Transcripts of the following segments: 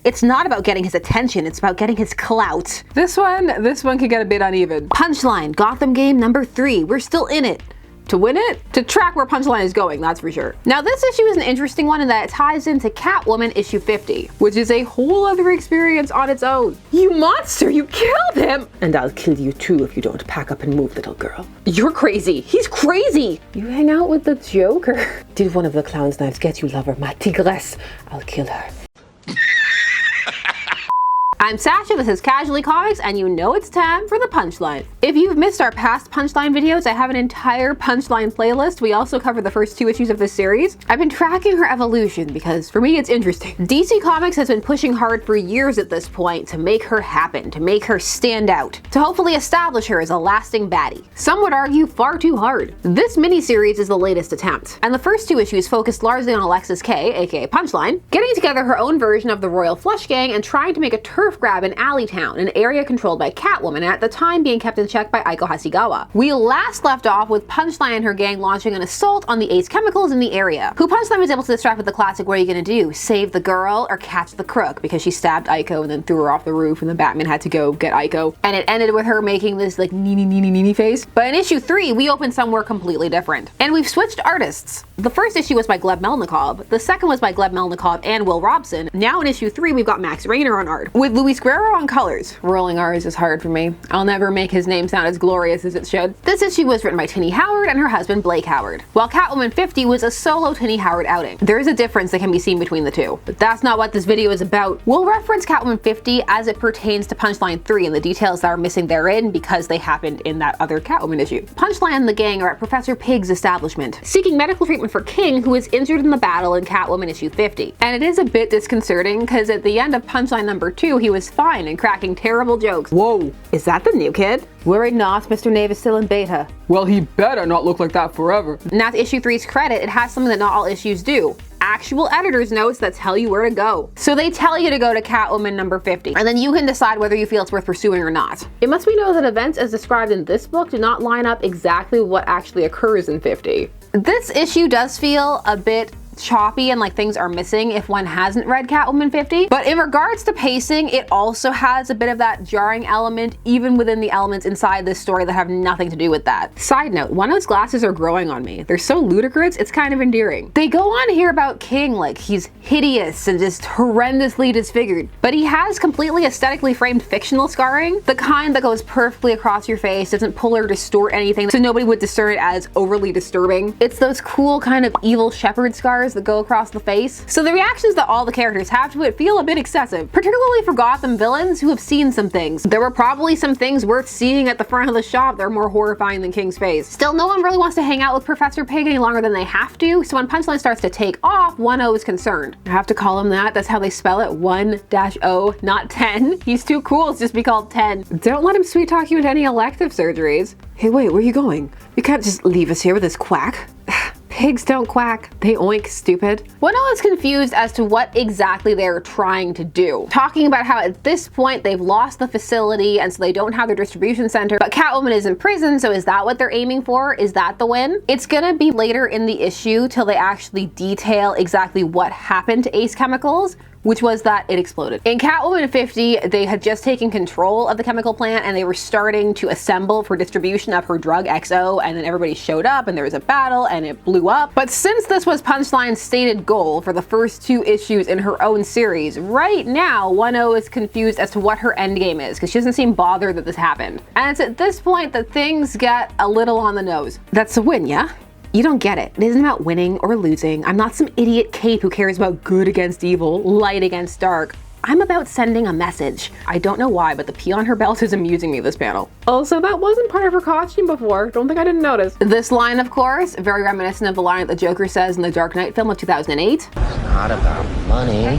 It's not about getting his attention, it's about getting his clout. This one could get a bit uneven. Punchline Gotham Game number 3. We're still in it. To win it? To track where Punchline is going, that's for sure. Now this issue is an interesting one in that it ties into Catwoman issue 50, which is a whole other experience on its own. You monster, you killed him! And I'll kill you too if you don't pack up and move, little girl. You're crazy. He's crazy! You hang out with the Joker. Did one of the clown's knives get you, lover? My tigress. I'll kill her. I'm Sasha, this is Casually Comics, and you know it's time for the Punchline. If you've missed our past Punchline videos, I have an entire Punchline playlist. We also cover the first 2 issues of this series. I've been tracking her evolution because, for me, it's interesting. DC Comics has been pushing hard for years at this point to make her happen, to make her stand out, to hopefully establish her as a lasting baddie. Some would argue far too hard. This miniseries is the latest attempt, and the first 2 issues focused largely on Alexis Kaye, aka Punchline, getting together her own version of the Royal Flush Gang and trying to make a turf grab in Alleytown, an area controlled by Catwoman and at the time being kept in check by Aiko Hasegawa. We last left off with Punchline and her gang launching an assault on the Ace Chemicals in the area, who Punchline was able to distract with the classic "what are you gonna do? Save the girl or catch the crook?" because she stabbed Aiko and then threw her off the roof and then Batman had to go get Aiko. And it ended with her making this like nee face. But in issue 3, we opened somewhere completely different. And we've switched artists. The first issue was by Gleb Melnikov, the second was by Gleb Melnikov and Will Robson. Now in issue 3, we've got Max Raynor on art, with Luis Guerrero on colors. Rolling R's is hard for me. I'll never make his name sound as glorious as it should. This issue was written by Tini Howard and her husband Blake Howard, while Catwoman 50 was a solo Tini Howard outing. There is a difference that can be seen between the two, but that's not what this video is about. We'll reference Catwoman 50 as it pertains to Punchline 3 and the details that are missing therein because they happened in that other Catwoman issue. Punchline and the gang are at Professor Pig's establishment, seeking medical treatment for King, who is injured in the battle in Catwoman issue 50. And it is a bit disconcerting because at the end of Punchline number 2, he was fine and cracking terrible jokes. Whoa, is that the new kid? Worried not, Mr. Knave is still in beta. Well, he better not look like that forever. Now to issue 3's credit, it has something that not all issues do. Actual editor's notes that tell you where to go. So they tell you to go to Catwoman number 50, and then you can decide whether you feel it's worth pursuing or not. It must be noted that events as described in this book do not line up exactly with what actually occurs in 50. This issue does feel a bit choppy and like things are missing if one hasn't read Catwoman 50, but in regards to pacing, it also has a bit of that jarring element even within the elements inside this story that have nothing to do with that. Side note, One-O's glasses are growing on me. They're so ludicrous, it's kind of endearing. They go on here about King like he's hideous and just horrendously disfigured, but he has completely aesthetically framed fictional scarring, the kind that goes perfectly across your face, doesn't pull or distort anything so nobody would discern it as overly disturbing. It's those cool kind of evil shepherd scars that go across the face. So the reactions that all the characters have to it feel a bit excessive, particularly for Gotham villains who have seen some things. There were probably some things worth seeing at the front of the shop that are more horrifying than King's face. Still, no one really wants to hang out with Professor Pig any longer than they have to, so when Punchline starts to take off, 1-0 is concerned. I have to call him that, that's how they spell it, 1-0, not 10. He's too cool to just be called 10. Don't let him sweet talk you into any elective surgeries. Hey wait, where are you going? You can't just leave us here with this quack. Pigs don't quack, they oink, stupid. 1-0 is confused as to what exactly they're trying to do, talking about how at this point they've lost the facility and so they don't have their distribution center, but Catwoman is in prison, so is that what they're aiming for? Is that the win? It's gonna be later in the issue till they actually detail exactly what happened to Ace Chemicals, which was that it exploded. In Catwoman 50, they had just taken control of the chemical plant and they were starting to assemble for distribution of her drug XO, and then everybody showed up and there was a battle and it blew up. But since this was Punchline's stated goal for the first 2 issues in her own series, right now 1-0 is confused as to what her endgame is because she doesn't seem bothered that this happened. And it's at this point that things get a little on the nose. That's a win, yeah? You don't get it. It isn't about winning or losing. I'm not some idiot cape who cares about good against evil, light against dark. I'm about sending a message. I don't know why, but the P on her belt is amusing me this panel. Also, that wasn't part of her costume before. Don't think I didn't notice. This line, of course, very reminiscent of the line that the Joker says in the Dark Knight film of 2008. It's not about money.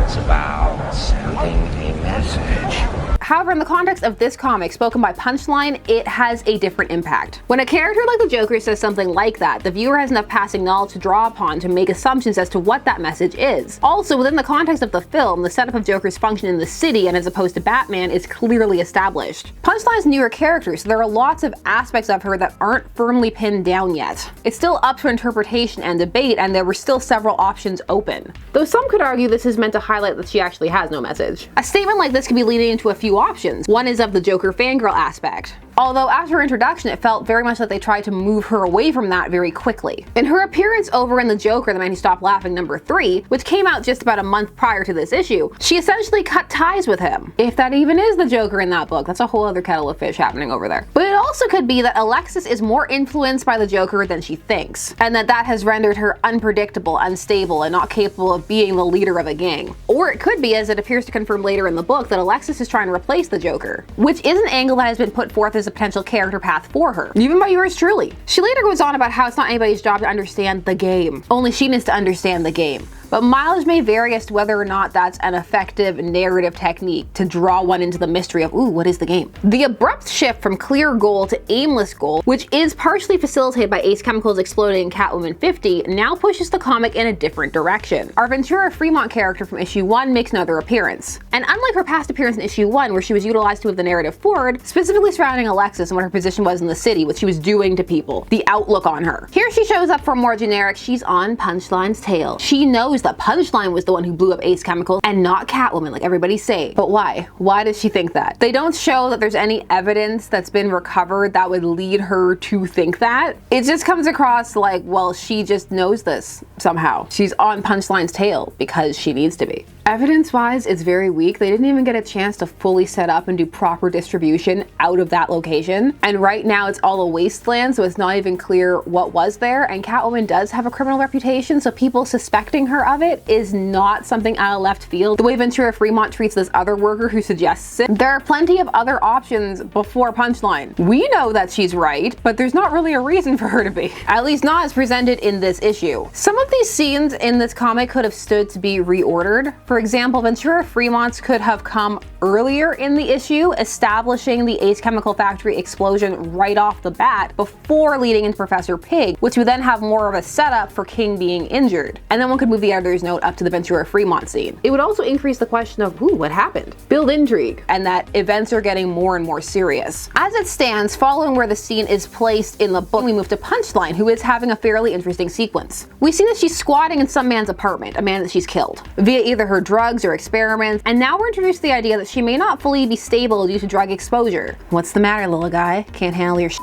It's about sending a message. However, in the context of this comic spoken by Punchline, it has a different impact. When a character like the Joker says something like that, the viewer has enough passing knowledge to draw upon to make assumptions as to what that message is. Also, within the context of the film, the setup of Joker's function in the city and as opposed to Batman is clearly established. Punchline's a newer character, so there are lots of aspects of her that aren't firmly pinned down yet. It's still up to interpretation and debate, and there were still several options open. Though some could argue this is meant to highlight that she actually has no message. A statement like this could be leading into a few options. One is of the Joker fangirl aspect. Although after her introduction, it felt very much like they tried to move her away from that very quickly. In her appearance over in The Joker, The Man Who Stopped Laughing #3, which came out just about a month prior to this issue, she essentially cut ties with him. If that even is the Joker in that book, that's a whole other kettle of fish happening over there. But it also could be that Alexis is more influenced by the Joker than she thinks, and that has rendered her unpredictable, unstable, and not capable of being the leader of a gang. Or it could be, as it appears to confirm later in the book, that Alexis is trying to replace the Joker, which is an angle that has been put forth as a potential character path for her, even by yours truly. She later goes on about how it's not anybody's job to understand the game, only she needs to understand the game. But mileage may vary as to whether or not that's an effective narrative technique to draw one into the mystery of, ooh, what is the game? The abrupt shift from clear goal to aimless goal, which is partially facilitated by Ace Chemicals exploding in Catwoman 50, now pushes the comic in a different direction. Our Ventura Fremont character from issue 1 makes another appearance. And unlike her past appearance in issue 1, where she was utilized to move the narrative forward, specifically surrounding Alexis and what her position was in the city, what she was doing to people, the outlook on her. Here she shows up for more generic, she's on Punchline's tail. She knows that Punchline was the one who blew up Ace Chemicals and not Catwoman, like everybody's saying. But why? Why does she think that? They don't show that there's any evidence that's been recovered that would lead her to think that. It just comes across like, well, she just knows this somehow. She's on Punchline's tail because she needs to be. Evidence-wise, it's very weak. They didn't even get a chance to fully set up and do proper distribution out of that location. And right now it's all a wasteland, so it's not even clear what was there. And Catwoman does have a criminal reputation, so people suspecting her of it is not something out of left field. The way Ventura Fremont treats this other worker who suggests it, there are plenty of other options before Punchline. We know that she's right, but there's not really a reason for her to be. At least not as presented in this issue. Some of these scenes in this comic could have stood to be reordered. For example, Ventura Fremont's could have come earlier in the issue, establishing the Ace Chemical Factory explosion right off the bat before leading into Professor Pig, which would then have more of a setup for King being injured. And then one could move the editor's note up to the Ventura Fremont scene. It would also increase the question of, ooh, what happened? Build intrigue, and that events are getting more and more serious. As it stands, following where the scene is placed in the book, we move to Punchline, who is having a fairly interesting sequence. We see that she's squatting in some man's apartment, a man that she's killed, via either her drugs or experiments, and now we're introduced to the idea that she may not fully be stable due to drug exposure. What's the matter, little guy? Can't handle your shit?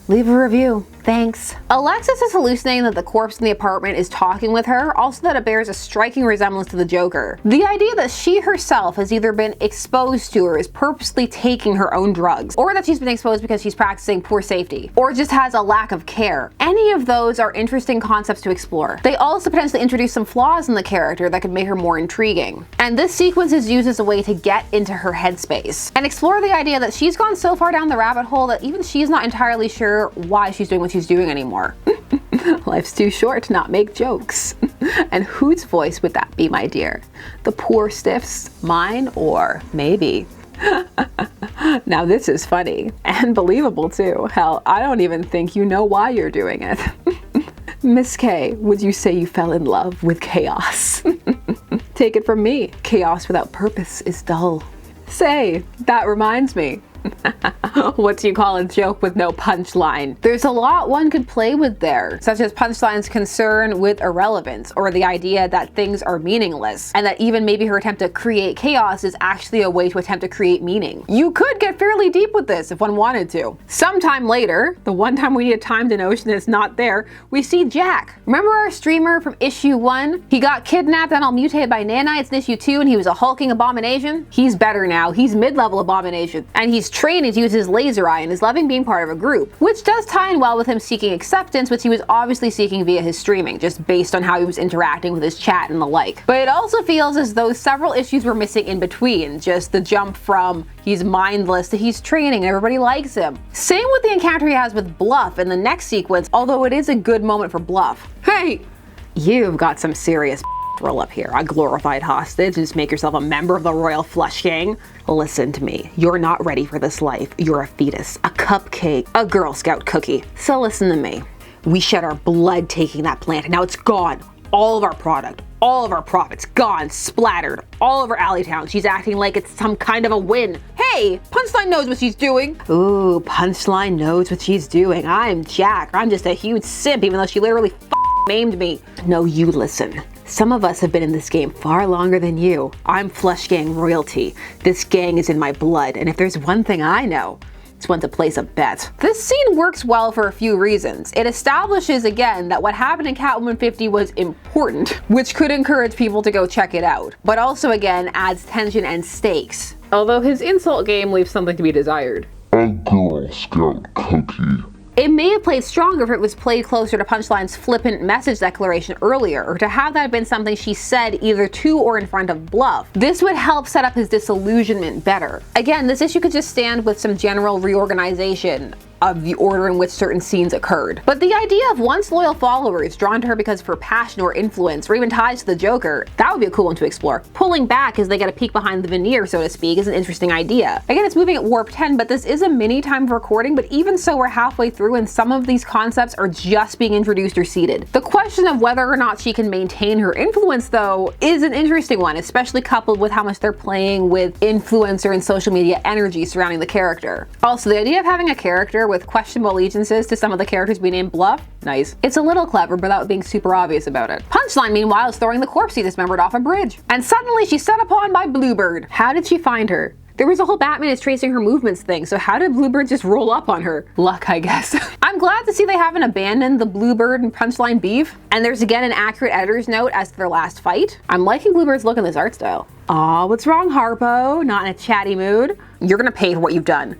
Leave a review. Thanks. Alexis is hallucinating that the corpse in the apartment is talking with her, also that it bears a striking resemblance to the Joker. The idea that she herself has either been exposed to or is purposely taking her own drugs, or that she's been exposed because she's practicing poor safety, or just has a lack of care. Any of those are interesting concepts to explore. They also potentially introduce some flaws in the character that could make her more intriguing. And this sequence is used as a way to get into her headspace and explore the idea that she's gone so far down the rabbit hole that even she's not entirely sure why she's doing what she's doing anymore. Life's too short to not make jokes. And whose voice would that be, my dear? The poor stiff's? Mine? Or maybe? Now this is funny. And believable too. Hell, I don't even think you know why you're doing it. Miss Kaye, would you say you fell in love with chaos? Take it from me. Chaos without purpose is dull. Say, that reminds me. What do you call a joke with no punchline? There's a lot one could play with there, such as Punchline's concern with irrelevance, or the idea that things are meaningless, and that even maybe her attempt to create chaos is actually a way to attempt to create meaning. You could get fairly deep with this if one wanted to. Sometime later, the one time we need a timed notion is not there, we see Jack. Remember our streamer from issue 1? He got kidnapped and all mutated by nanites in issue 2 and he was a hulking abomination? He's better now. He's mid-level abomination. And he's training to use his laser eye and is loving being part of a group, which does tie in well with him seeking acceptance, which he was obviously seeking via his streaming, just based on how he was interacting with his chat and the like. But it also feels as though several issues were missing in between, just the jump from he's mindless to he's training and everybody likes him. Same with the encounter he has with Bluff in the next sequence, although it is a good moment for Bluff. Hey, you've got some serious roll up here, a glorified hostage, and just make yourself a member of the royal flush gang. Listen to me, you're not ready for this life. You're a fetus, a cupcake, a Girl Scout cookie. So listen to me. We shed our blood taking that plant, and now it's gone. All of our product, all of our profits, gone, splattered, all over Alleytown. She's acting like it's some kind of a win. Hey, Punchline knows what she's doing. Ooh, Punchline knows what she's doing. I'm Jack. I'm just a huge simp, even though she literally maimed me. No, you listen. Some of us have been in this game far longer than you. I'm Flush Gang royalty. This gang is in my blood, and if there's one thing I know, it's when to place a bet. This scene works well for a few reasons. It establishes again that what happened in Catwoman 50 was important, which could encourage people to go check it out, but also again adds tension and stakes. Although his insult game leaves something to be desired. A Girl Scout cookie. It may have played stronger if it was played closer to Punchline's flippant message declaration earlier, or to have that been something she said either to or in front of Bluff. This would help set up his disillusionment better. Again, this issue could just stand with some general reorganization of the order in which certain scenes occurred. But the idea of once loyal followers drawn to her because of her passion or influence, or even ties to the Joker, that would be a cool one to explore. Pulling back as they get a peek behind the veneer, so to speak, is an interesting idea. Again, it's moving at warp 10, but this is a mini time of recording, but even so, we're halfway through and some of these concepts are just being introduced or seeded. The question of whether or not she can maintain her influence, though, is an interesting one, especially coupled with how much they're playing with influencer and social media energy surrounding the character. Also, the idea of having a character with questionable allegiances to some of the characters we named Bluff, nice. It's a little clever without being super obvious about it. Punchline, meanwhile, is throwing the corpse he dismembered off a bridge. And suddenly she's set upon by Bluebird. How did she find her? There was a whole Batman is tracing her movements thing, so how did Bluebird just roll up on her? Luck, I guess. I'm glad to see they haven't abandoned the Bluebird and Punchline beef. And there's again an accurate editor's note as to their last fight. I'm liking Bluebird's look in this art style. Aw, what's wrong, Harpo? Not in a chatty mood? You're gonna pay for what you've done.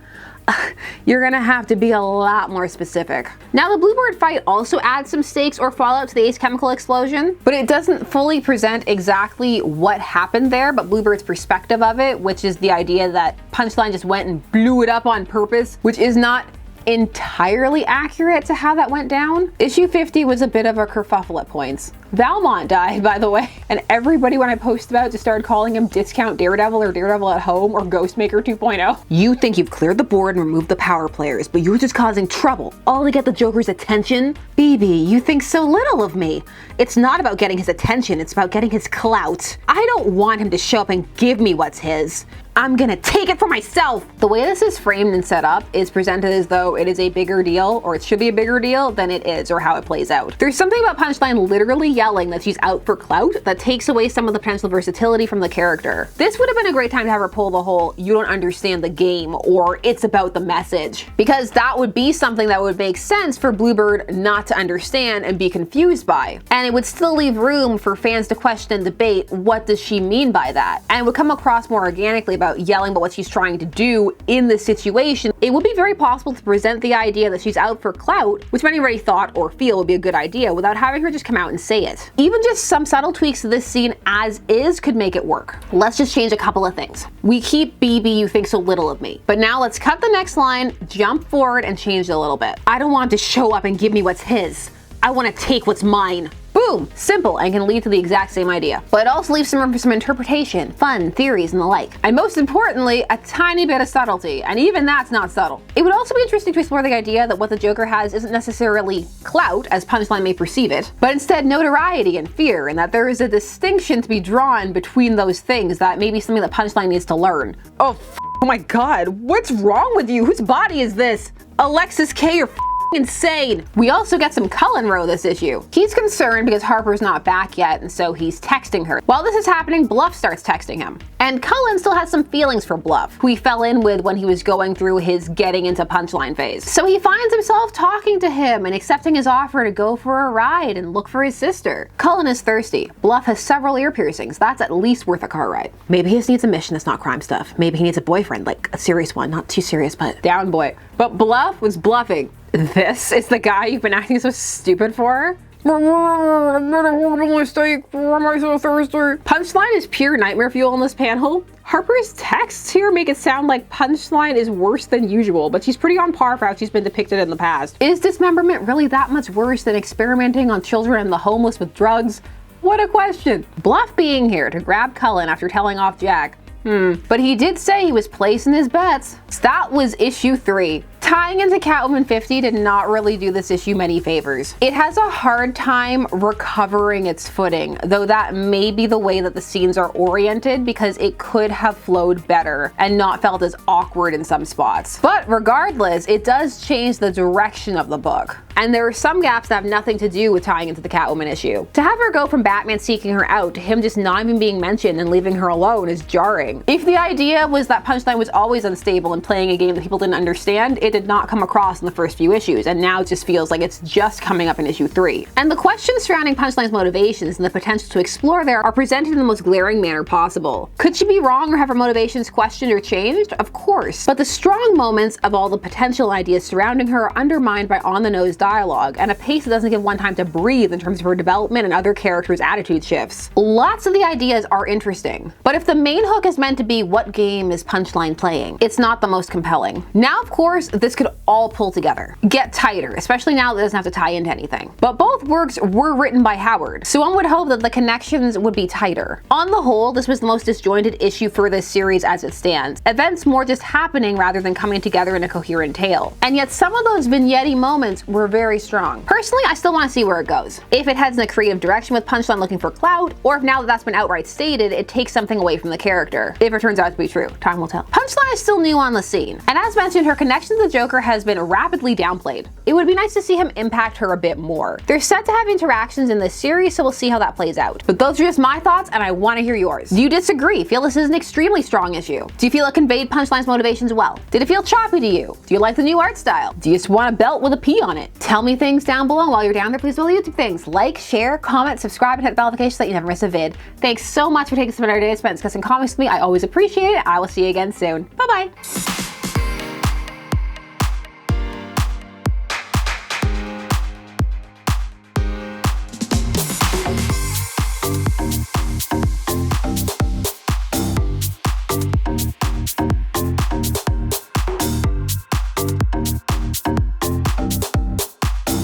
You're gonna have to be a lot more specific. Now, the Bluebird fight also adds some stakes or fallout to the Ace chemical explosion, but it doesn't fully present exactly what happened there, but Bluebird's perspective of it, which is the idea that Punchline just went and blew it up on purpose, which is not entirely accurate to how that went down. Issue 50 was a bit of a kerfuffle at points. Valmont died, by the way, and everybody when I post about just started calling him Discount Daredevil or Daredevil at Home or Ghostmaker 2.0. You think you've cleared the board and removed the power players, but you're just causing trouble, all to get the Joker's attention? BB, you think so little of me. It's not about getting his attention, it's about getting his clout. I don't want him to show up and give me what's his. I'm gonna take it for myself. The way this is framed and set up is presented as though it is a bigger deal, or it should be a bigger deal than it is, or how it plays out. There's something about Punchline literally yelling that she's out for clout that takes away some of the potential versatility from the character. This would have been a great time to have her pull the whole "you don't understand the game" or "it's about the message," because that would be something that would make sense for Bluebird not to understand and be confused by. And it would still leave room for fans to question and debate what does she mean by that, and it would come across more organically about yelling about what she's trying to do in this situation. It would be very possible to present the idea that she's out for clout, which many already thought or feel would be a good idea, without having her just come out and say it. Even just some subtle tweaks to this scene as is could make it work. Let's just change a couple of things. We keep BB, you think so little of me. But now let's cut the next line, jump forward, and change it a little bit. I don't want him to show up and give me what's his. I want to take what's mine. Boom! Simple, and can lead to the exact same idea. But it also leaves some room for some interpretation, fun, theories, and the like. And most importantly, a tiny bit of subtlety, and even that's not subtle. It would also be interesting to explore the idea that what the Joker has isn't necessarily clout, as Punchline may perceive it, but instead notoriety and fear, and that there is a distinction to be drawn between those things that may be something that Punchline needs to learn. Oh my god, what's wrong with you? Whose body is this? Alexis Kaye, you're insane. We also get some Cullen row this issue. He's concerned because Harper's not back yet, and so he's texting her. While this is happening, Bluff starts texting him. And Cullen still has some feelings for Bluff, who he fell in with when he was going through his getting into Punchline phase. So he finds himself talking to him and accepting his offer to go for a ride and look for his sister. Cullen is thirsty. Bluff has several ear piercings. That's at least worth a car ride. Maybe he just needs a mission that's not crime stuff. Maybe he needs a boyfriend, like a serious one, not too serious, but down boy. But Bluff was bluffing. This is the guy you've been acting so stupid for? I made a horrible mistake. Why am I so thirsty? Punchline is pure nightmare fuel in this panel. Harper's texts here make it sound like Punchline is worse than usual, but she's pretty on par for how she's been depicted in the past. Is dismemberment really that much worse than experimenting on children and the homeless with drugs? What a question. Bluff being here to grab Cullen after telling off Jack. But he did say he was placing his bets. So that was issue 3. Tying into Catwoman 50 did not really do this issue many favors. It has a hard time recovering its footing, though that may be the way that the scenes are oriented because it could have flowed better and not felt as awkward in some spots. But regardless, it does change the direction of the book. And there are some gaps that have nothing to do with tying into the Catwoman issue. To have her go from Batman seeking her out to him just not even being mentioned and leaving her alone is jarring. If the idea was that Punchline was always unstable and playing a game that people didn't understand, it did not come across in the first few issues, and now it just feels like it's just coming up in issue 3. And the questions surrounding Punchline's motivations and the potential to explore there are presented in the most glaring manner possible. Could she be wrong or have her motivations questioned or changed? Of course. But the strong moments of all the potential ideas surrounding her are undermined by on-the-nose dialogue and a pace that doesn't give one time to breathe in terms of her development and other characters' attitude shifts. Lots of the ideas are interesting, but if the main hook is meant to be what game is Punchline playing, it's not the most compelling. Now, of course, this could all pull together, get tighter, especially now that it doesn't have to tie into anything. But both works were written by Howard, so one would hope that the connections would be tighter. On the whole, this was the most disjointed issue for this series as it stands. Events more just happening rather than coming together in a coherent tale. And yet some of those vignette moments were very strong. Personally, I still want to see where it goes. If it heads in a creative direction with Punchline looking for Clout, or if now that that's been outright stated, it takes something away from the character. If it turns out to be true, time will tell. Punchline is still new on the scene, and as mentioned, her connection to the Joker has been rapidly downplayed. It would be nice to see him impact her a bit more. They're set to have interactions in this series, so we'll see how that plays out. But those are just my thoughts, and I want to hear yours. Do you disagree? Feel this is an extremely strong issue? Do you feel it conveyed Punchline's motivations well? Did it feel choppy to you? Do you like the new art style? Do you just want a belt with a P on it? Tell me things down below. While you're down there, please do all the YouTube things. Like, share, comment, subscribe, and hit the bell notification so that you never miss a vid. Thanks so much for taking some of our day spent discussing comics with me. I always appreciate it. I will see you again soon. Bye-bye.